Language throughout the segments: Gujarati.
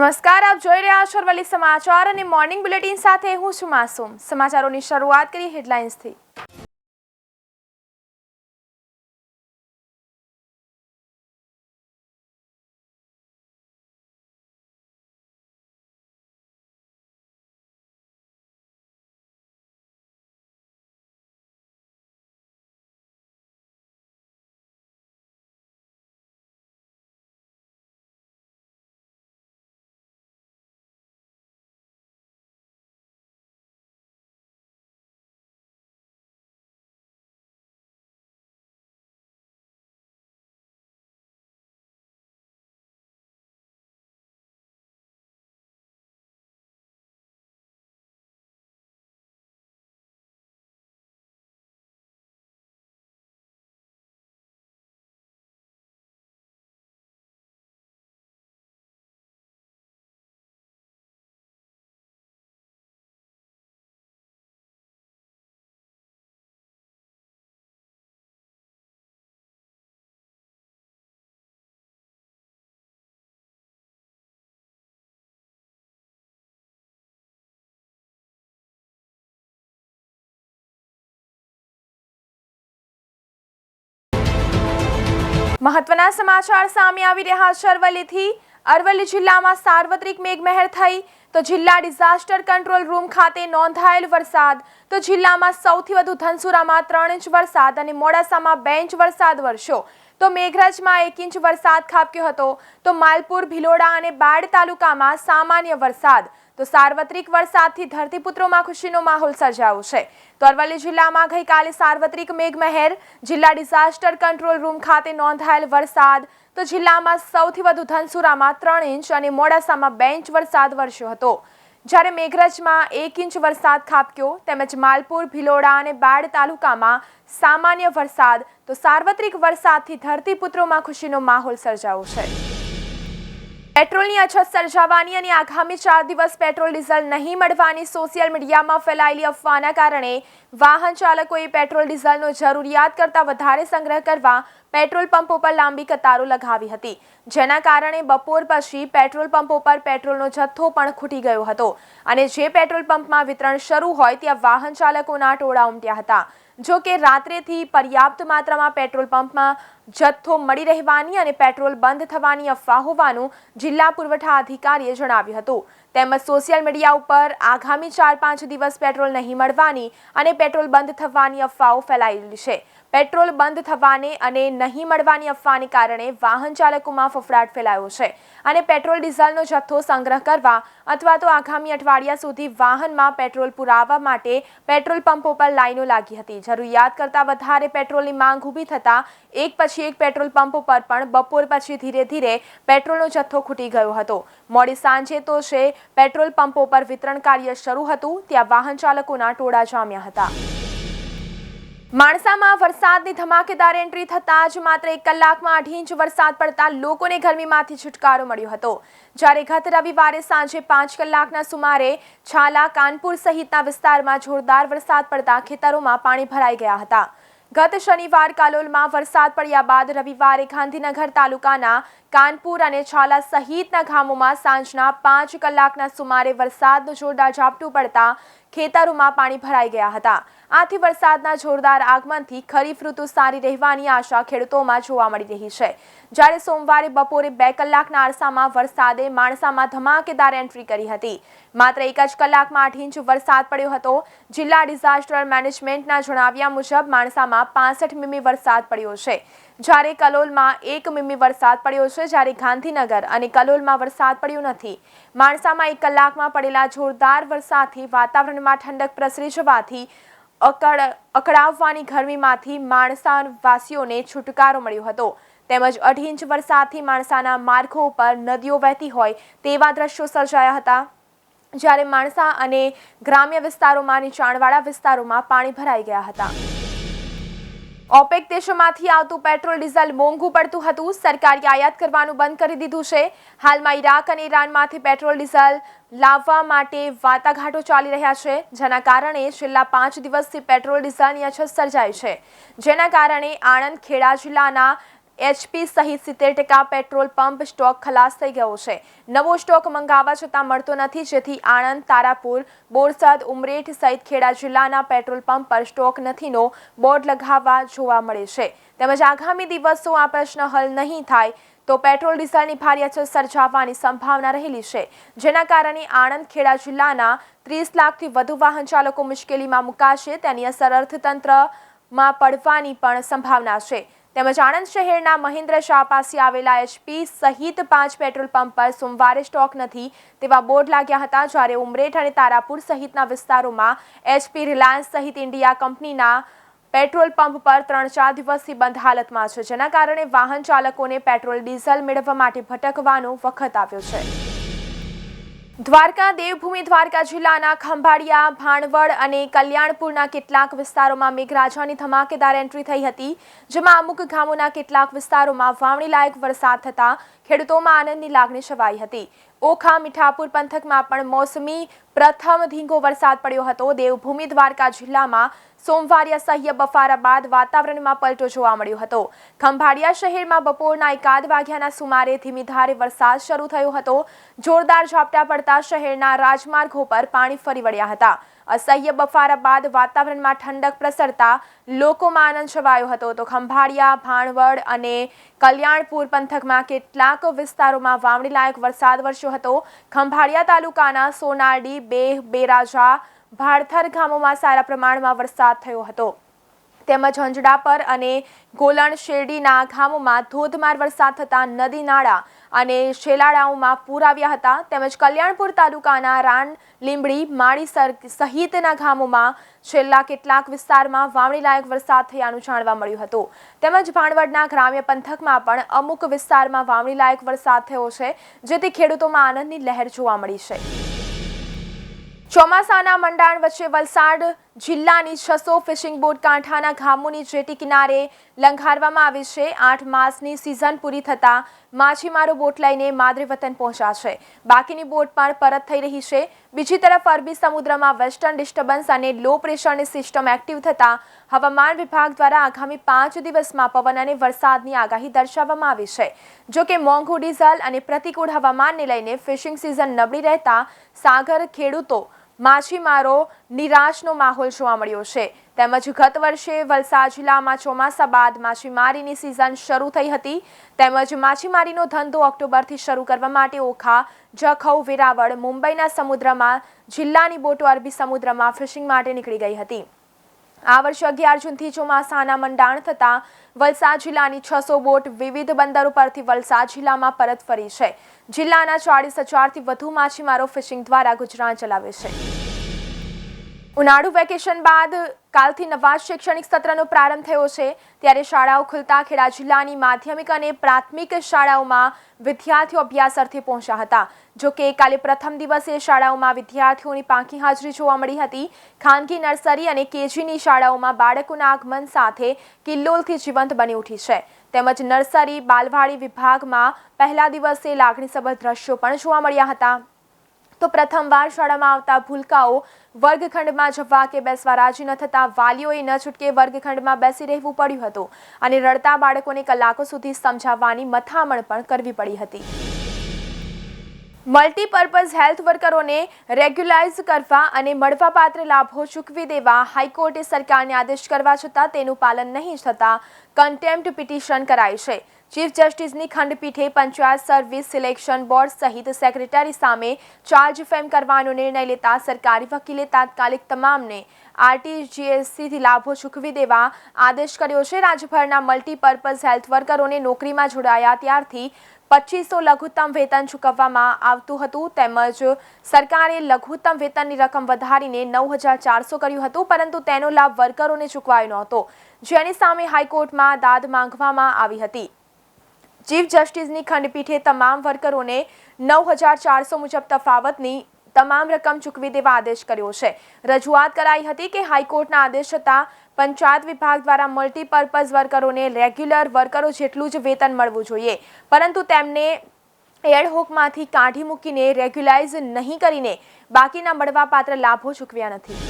નમસ્કાર, આપ જોઈ રહ્યા છો અરવલ્લી સમાચાર અને મોર્નિંગ બુલેટિન સાથે હું છું માસૂમ। સમાચારોની શરૂઆત કરી હેડલાઇન્સથી। મહત્વના સમાચાર સામે આવી રહ્યા છે અરવલ્લીથી। અરવલ્લી જિલ્લામાં સાર્વત્રિક મેઘમહેર થઈ તો જિલ્લા ડિઝાસ્ટર કંટ્રોલ રૂમ ખાતે નોંધાયેલ વરસાદ। તો જિલ્લામાં સૌથી વધુ ધનસુરામાં 3 ઇંચ વરસાદ અને મોડાસામાં 2 ઇંચ વરસાદ વરસ્યો। તો મેઘરજમાં 1 ઇંચ વરસાદ ખાબક્યો હતો। તો માલપુર, ભિલોડા અને બાડ તાલુકામાં સામાન્ય વરસાદ। તો સાર્વત્રિક વરસાદથી ધરતીપુત્રોમાં ખુશીનો માહોલ સર્જાયો છે। તો અરવલ્લી જિલ્લામાં ગઈકાલે સાર્વત્રિક મેઘમહેર, જિલ્લા ડિઝાસ્ટર કંટ્રોલ રૂમ ખાતે નોંધાયેલ વરસાદ। તો જિલ્લામાં સૌથી વધુ ધનસુરામાં 3 ઇંચ અને મોડાસામાં 2 ઇંચ વરસાદ વરસ્યો હતો, જ્યારે મેઘરજમાં 1 ઇંચ વરસાદ ખાબક્યો, તેમજ માલપુર, ભિલોડા અને બાડ તાલુકામાં સામાન્ય વરસાદ। તો સાર્વત્રિક વરસાદથી ધરતીપુત્રોમાં ખુશીનો માહોલ સર્જાયો છે। પેટ્રોલની અછત સર્જાવાની અને આગામી 4 દિવસ પેટ્રોલ ડીઝલ નહીં મળવાની સોશિયલ મીડિયામાં ફેલાયેલી અફવાના કારણે વાહન ચાલકોએ પેટ્રોલ ડીઝલનો જરૂરિયાત કરતાં વધારે સંગ્રહ કરવા પેટ્રોલ પંપો પર લાંબી કતારો લગાવી હતી, જેના કારણે બપોર પછી પેટ્રોલ પંપો પર પેટ્રોલનો જથ્થો પણ ખૂટી ગયો હતો અને જે પેટ્રોલ પંપમાં વિતરણ શરૂ હોય ત્યાં વાહન ચાલકોના ટોળા ઉમટ્યા હતા। જો કે રાત્રેથી પર્યાપ્ત માત્રામાં પેટ્રોલ પંપમાં જથ્થો મળી રહેવાની અને પેટ્રોલ બંધ થવાની અફવા હોવાનું જિલ્લા પુરવઠા અધિકારીએ જણાવ્યું હતું। તેમજ સોશિયલ મીડિયા ઉપર આગામી 4-5 દિવસ પેટ્રોલ નહીં મળવાની અને પેટ્રોલ બંધ થવાની અફવાઓ ફેલાયેલી છે। પેટ્રોલ બંધ થવાને અને નહીં મળવાની અફવાને કારણે વાહન ચાલકોમાં ફફડાટ ફેલાયો છે અને પેટ્રોલ ડીઝલનો જથ્થો સંગ્રહ કરવા અથવા તો આગામી અઠવાડિયા સુધી વાહનમાં પેટ્રોલ પુરાવવા માટે પેટ્રોલ પંપો પર લાઈનો લાગી હતી। જરૂરિયાત કરતાં વધારે પેટ્રોલની માંગ ઊભી થતાં એક પછી એક પેટ્રોલ પંપો પર પણ બપોર પછી ધીરે ધીરે પેટ્રોલનો જથ્થો ખૂટી ગયો હતો। મોડી સાંજે તો છે પેટ્રોલ પંપો પર વિતરણ કાર્ય શરૂ હતું ત્યાં વાહન ચાલકોના ટોળા જામ્યા હતા। માણસામાં વરસાદની ધમાકેદાર એન્ટ્રી થતાં જ માત્ર 1 કલાકમાં 8 ઇંચ વરસાદ પડતા લોકોને ગરમીમાંથી છુટકારો મળ્યો હતો, જ્યારે ગત રવિવારે સાંજે 5 કલાકના સુમારે છાલા, કાનપુર સહિતના વિસ્તારમાં જોરદાર વરસાદ પડતા ખેતરોમાં પાણી ભરાઈ ગયા હતા। ગત શનિવાર કાલોલમાં વરસાદ પડ્યા બાદ રવિવારે ગાંધીનગર તાલુકાના કાનપુર અને છાલા સહિતના ગામોમાં સાંજના 5 કલાકના સુમારે વરસાદનું જોરદાર ઝાપટું પડતા ખેતરોમાં પાણી ભરાઈ ગયા હતા। આથી વરસાદના જોરદાર આગમનથી ખરીફ ઋતુ સારી રહેવાની આશા ખેડૂતોમાં જોવા મળી રહી છે, જ્યારે સોમવારે બપોરે 2 કલાકના અરસામાં વરસાદે માણસામાં ધમાકેદાર એન્ટ્રી કરી હતી। માત્ર 1 જ કલાકમાં 8 ઇંચ વરસાદ પડ્યો હતો। જિલ્લા ડિઝાસ્ટર મેનેજમેન્ટના જણાવ્યા મુજબ માણસામાં 65 મીમી વરસાદ પડ્યો છે, જ્યારે કલોલમાં 1 મીમી વરસાદ પડ્યો છે, જ્યારે ગાંધીનગર અને કલોલમાં વરસાદ પડ્યો નથી। માણસામાં 1 કલાકમાં પડેલા જોરદાર વરસાદથી વાતાવરણમાં ઠંડક પ્રસરી જવાથી અકળાવવાની ગરમીમાંથી માણસાવાસીઓને છુટકારો મળ્યો હતો। તેમજ 8 ઇંચ વરસાદથી માણસાના માર્ગો ઉપર નદીઓ વહેતી હોય તેવા દ્રશ્યો સર્જાયા હતા, જ્યારે માણસા અને ગ્રામ્ય વિસ્તારોમાં નીચાણવાળા વિસ્તારોમાં પાણી ભરાઈ ગયા હતા। ઓપેક દેશોમાંથી આવતું પેટ્રોલ ડીઝલ મોંઘું પડતું હતું। સરકારે આયાત કરવાનું બંધ કરી દીધું છે। હાલમાં ઇરાક અને ઈરાનમાંથી પેટ્રોલ ડીઝલ લાવવા માટે વાટાઘાટો ચાલી રહ્યા છે, જેના કારણે છેલ્લા 5 દિવસથી પેટ્રોલ ડીઝલની અછત સર્જાઈ છે, જેના કારણે આણંદ, ખેડા જિલ્લાના HP સહિત 70% પેટ્રોલ પંપ સ્ટોક ખલાસ થઈ ગયો છે. નવો સ્ટોક મંગાવવા છતાં મળતો નથી, જેથી આણંદ, તારાપુર, બોરસદ, ઉમરેઠ સહિત ખેડા જિલ્લાના પેટ્રોલ પંપ પર સ્ટોક નથીનો બોર્ડ લગાવવા જોવા મળે છે. તેમજ આગામી દિવસો આ પ્રશ્ન હલ નહીં થાય તો પેટ્રોલ ડીઝલની ભારે અછત સર્જાવાની સંભાવના રહેલી છે, જેના કારણે આણંદ, ખેડા જિલ્લાના 30 લાખથી વધુ વાહન ચાલકો મુશ્કેલીમાં મુકાશે. તેની અસર અર્થતંત્રમાં પડવાની પણ સંભાવના છે. તેમજ આણંદ શહેરના મહેન્દ્ર શાહ પાસે આવેલા HP સહિત 5 પેટ્રોલ પંપ પર સોમવારે સ્ટોક નથી તેવા બોર્ડ લાગ્યા હતા, જ્યારે ઉમરેઠ અને તારાપુર સહિતના વિસ્તારોમાં HP, રિલાયન્સ સહિત ઇન્ડિયા કંપનીના પેટ્રોલ પંપ પર 3-4 દિવસથી બંધ હાલતમાં છે, જેના કારણે વાહન ચાલકોને પેટ્રોલ ડીઝલ મેળવવા માટે ભટકવાનો વખત આવ્યો છે. દ્વારકા દેવભૂમિ દ્વારકા જિલ્લાના ખંભાળિયા, ભાણવડ અને કલ્યાણપુરના કેટલાક વિસ્તારોમાં મેઘરાજાની ધમાકેદાર એન્ટ્રી થઈ હતી, જેમાં અમુક ગામોના કેટલાક વિસ્તારોમાં વાવણી લાયક વરસાદ થતા ખેડૂતોમાં આનંદની લાગણી છવાઈ હતી. ઓખા, મીઠાપુર પંથકમાં પણ મોસમી પ્રથમ ધીંગો વરસાદ પડ્યો હતો. દેવભૂમિ દ્વારકા જિલ્લામાં સોમવારે અસહ્ય બફારા બાદ વાતાવરણમાં પલટો જોવા મળ્યો હતો. ખંભાળિયા શહેરમાં બપોરના 1 વાગ્યાના સુમારે ધીમી ધારે વરસાદ શરૂ થયો હતો. જોરદાર ઝાપટા પડતા શહેરના રાજમાર્ગો પર પાણી ફરી વળ્યા હતા. અસહ્ય બફારા બાદ વાતાવરણમાં ઠંડક પ્રસરતા લોકોમાં આનંદ છવાયો હતો. તો ખંભાળિયા, ભાણવડ અને કલ્યાણપુર પંથકમાં કેટલાક વિસ્તારોમાં વાવણી લાયક વરસાદ વરસ્યો હતો. ખંભાળિયા તાલુકાના સોનારડી, બેહ, બેરાજા, ભાડથર ગામોમાં સારા પ્રમાણમાં વરસાદ થયો હતો. તેમજ હંજડાપર અને ગોલણ શેરડીના ગામોમાં ધોધમાર વરસાદ થતાં નદી, નાળા અને શેલાડાઓમાં પૂર આવ્યા હતા. તેમજ કલ્યાણપુર તાલુકાના રાણ, લીંબડી, માળી સહિતના ગામોમાં છેલ્લા કેટલાક વિસ્તારમાં વાવણી લાયક વરસાદ થયાનું જાણવા મળ્યું હતું. તેમજ ભાણવડના ગ્રામ્ય પંથકમાં પણ અમુક વિસ્તારમાં વાવણી લાયક વરસાદ થયો છે, જેથી ખેડૂતોમાં આનંદની લહેર જોવા મળી છે. ચોમાસાના મંડાણ વચ્ચે વલસાડ જિલ્લાની 600 ફિશિંગ બોટ કાંઠાના ગામોની જેટી કિનારે લંઘારવામાં આવી છે. 8 માસની સિઝન પૂરી થતાં માછીમારો બોટ લઈને માદરે વતન પહોંચ્યા છે. બાકીની બોટ પણ પરત થઈ રહી છે. બીજી તરફ અરબી સમુદ્રમાં વેસ્ટર્ન ડિસ્ટર્બન્સ અને લો પ્રેશરની સિસ્ટમ એક્ટિવ થતાં હવામાન વિભાગ દ્વારા આગામી 5 દિવસમાં પવન અને વરસાદની આગાહી દર્શાવવામાં આવી છે. જો કે મોંઘું ડીઝલ અને પ્રતિકૂળ હવામાનને લઈને ફિશિંગ સિઝન નબળી રહેતા સાગર ખેડૂતો, માછીમારો નિરાશનો માહોલ જોવા મળ્યો છે. તેમજ ગત વર્ષે વલસાડ જિલ્લામાં ચોમાસા બાદ માછીમારીની સિઝન શરૂ થઈ હતી. તેમજ માછીમારીનો ધંધો ઓક્ટોબરથી શરૂ કરવા માટે ઓખા, જખૌ, વેરાવળ, મુંબઈના સમુદ્રમાં જિલ્લાની બોટો અરબી સમુદ્રમાં ફિશિંગ માટે નીકળી ગઈ હતી. આ વર્ષે 11 જૂનથી ચોમાસાના મંડાણ થતાં વલસાડ જિલ્લાની 600 બોટ વિવિધ બંદરો પરથી વલસાડ જિલ્લામાં પરત ફરી છે. જિલ્લાના 40,000થી વધુ માછીમારો ફિશિંગ દ્વારા ગુજરાન ચલાવે છે. ઉનાળુ વેકેશન બાદ કાલથી નવા શૈક્ષણિક સત્રનો પ્રારંભ થયો છે, ત્યારે શાળાઓ ખુલતા ખેડા જિલ્લાની માધ્યમિક અને પ્રાથમિક શાળાઓમાં વિદ્યાર્થીઓ અભ્યાસ અર્થે પહોંચ્યા હતા. જો કે કાલે પ્રથમ દિવસે શાળાઓમાં વિદ્યાર્થીઓની પાંખી હાજરી જોવા મળી હતી. ખાનગી નર્સરી અને કેજીની શાળાઓમાં બાળકોના આગમન સાથે કિલ્લોલથી જીવંત બની ઉઠી છે. તેમજ નર્સરી, બાલવાડી વિભાગમાં પહેલા દિવસે લાગણીસભર દ્રશ્યો પણ જોવા મળ્યા હતા. તો પ્રથમવાર શાળામાં આવતા ભૂલકાઓ વર્ગખંડમાં જવા કે બેસવા રાજી ન થતા વાલીઓએ ન છૂટકે વર્ગખંડમાં બેસી રહેવું પડ્યું હતું અને રડતા બાળકોને કલાકો સુધી સમજાવવાની મથામણ પણ કરવી પડી હતી. મલ્ટીપર્પઝ હેલ્થ વર્કરોને રેગ્યુલાઇઝ કરવા અને મળવાપાત્ર લાભો ચૂકવી દેવા હાઈકોર્ટે સરકારને આદેશ કરવા છતાં તેનું પાલન નહીં થતાં કન્ટેમ્પ્ટ પિટિશન કરાઈ છે. ચીફ જસ્ટિસની ખંડપીઠે પંચાયત સર્વિસ સિલેક્શન બોર્ડ સહિત સેક્રેટરી સામે ચાર્જ ફેમ કરવાનો નિર્ણય લેતા સરકારી વકીલે તાત્કાલિક તમામને RTGSથી લાભો ચૂકવી દેવા આદેશ કર્યો છે. રાજ્યભરના મલ્ટીપર્પઝ હેલ્થ વર્કરોને નોકરીમાં જોડાયા ત્યારથી 2500 લઘુત્તમ વેતન ચૂકવવામાં આવતું હતું. તેમજ સરકારે લઘુત્તમ વેતનની રકમ વધારીને 9,400 કર્યું હતું, પરંતુ તેનો લાભ વર્કરોને ચૂકવાયો નહોતો, જેની સામે હાઈકોર્ટમાં દાદ માંગવામાં આવી હતી. ચીફ જસ્ટિસની ખંડપીઠે તમામ વર્કરોને 9,400 મુજબ તફાવતની તમામ રકમ ચૂકવી દેવા આદેશ કર્યો છે. રજૂઆત કરાઈ હતી કે હાઈકોર્ટના આદેશ છતાં પંચાયત વિભાગ દ્વારા મલ્ટીપર્પઝ વર્કરોને રેગ્યુલર વર્કરો જેટલું જ વેતન મળવું જોઈએ, પરંતુ તેમને એડહોકમાંથી કાઢી મૂકીને રેગ્યુલાઇઝ નહીં કરીને બાકીના મળવાપાત્ર લાભો ચૂકવ્યા નથી.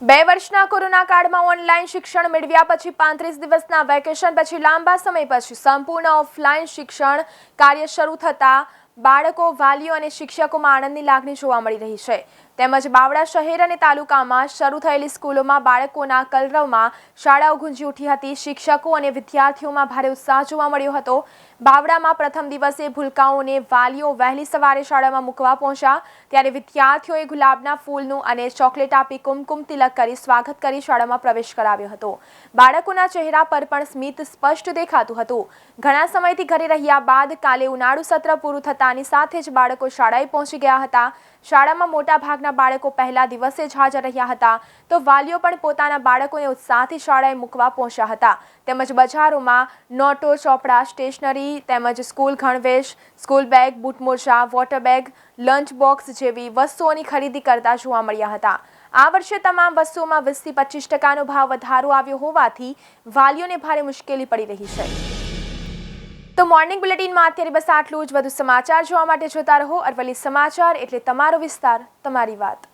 2 વર્ષના કોરોના કાળમાં ઓનલાઈન શિક્ષણ મેળવ્યા પછી 35 દિવસના વેકેશન પછી લાંબા સમય પછી સંપૂર્ણ ઓફલાઈન શિક્ષણ કાર્ય શરૂ થતા બાળકો, વાલીઓ અને શિક્ષકોમાં આનંદની લાગણી જોવા મળી રહી છે. તેમજ બાવળા શહેર અને તાલુકામાં શરૂ થયેલી સ્કૂલોમાં બાળકોના કલરવમાં શાળાઓ ગુંજી ઉઠી હતી. શિક્ષકો અને વિદ્યાર્થીઓમાં ભારે ઉત્સાહ જોવા મળ્યો હતો. બાવળામાં પ્રથમ દિવસે ભૂલકાઓને વાલીઓ વહેલી સવારે શાળામાં મૂકવા પહોંચ્યા ત્યારે વિદ્યાર્થીઓએ ગુલાબના ફૂલનું અને ચોકલેટ આપી કુમકુમ તિલક કરી સ્વાગત કરી શાળામાં પ્રવેશ કરાવ્યો હતો. બાળકોના ચહેરા પર પણ સ્મિત સ્પષ્ટ દેખાતું હતું. ઘણા સમયથી ઘરે રહ્યા બાદ કાલે ઉનાળુ સત્ર પૂરું થતાની સાથે જ બાળકો શાળાએ પહોંચી ગયા હતા. શાળામાં મોટા ભાગના બાળકો પહેલા દિવસે જ હાજર રહ્યા હતા તો વાલીઓ પણ પોતાના બાળકોને ઉત્સાહથી શાળાએ મૂકવા પહોંચ્યા હતા. તેમજ બજારોમાં નોટો, ચોપડા, સ્ટેશનરી તેમજ સ્કૂલ ગણવેશ, સ્કૂલ બેગ, બૂટ મોજા, વોટર બેગ, લંચ બોક્સ જેવી વસ્તુઓની ખરીદી કરતા જોવા મળ્યા હતા. આ વર્ષે તમામ વસ્તુઓમાં 20 થી 25% ભાવ વધારો આવ્યો હોવાથી વાલીઓને ભારે મુશ્કેલી પડી રહી છે. તો મોર્નિંગ બુલેટિનમાં અત્યારે બસ આટલું જ. વધુ સમાચાર જોવા માટે જોતા રહો અરવલ્લી સમાચાર, એટલે તમારો વિસ્તાર, તમારી વાત.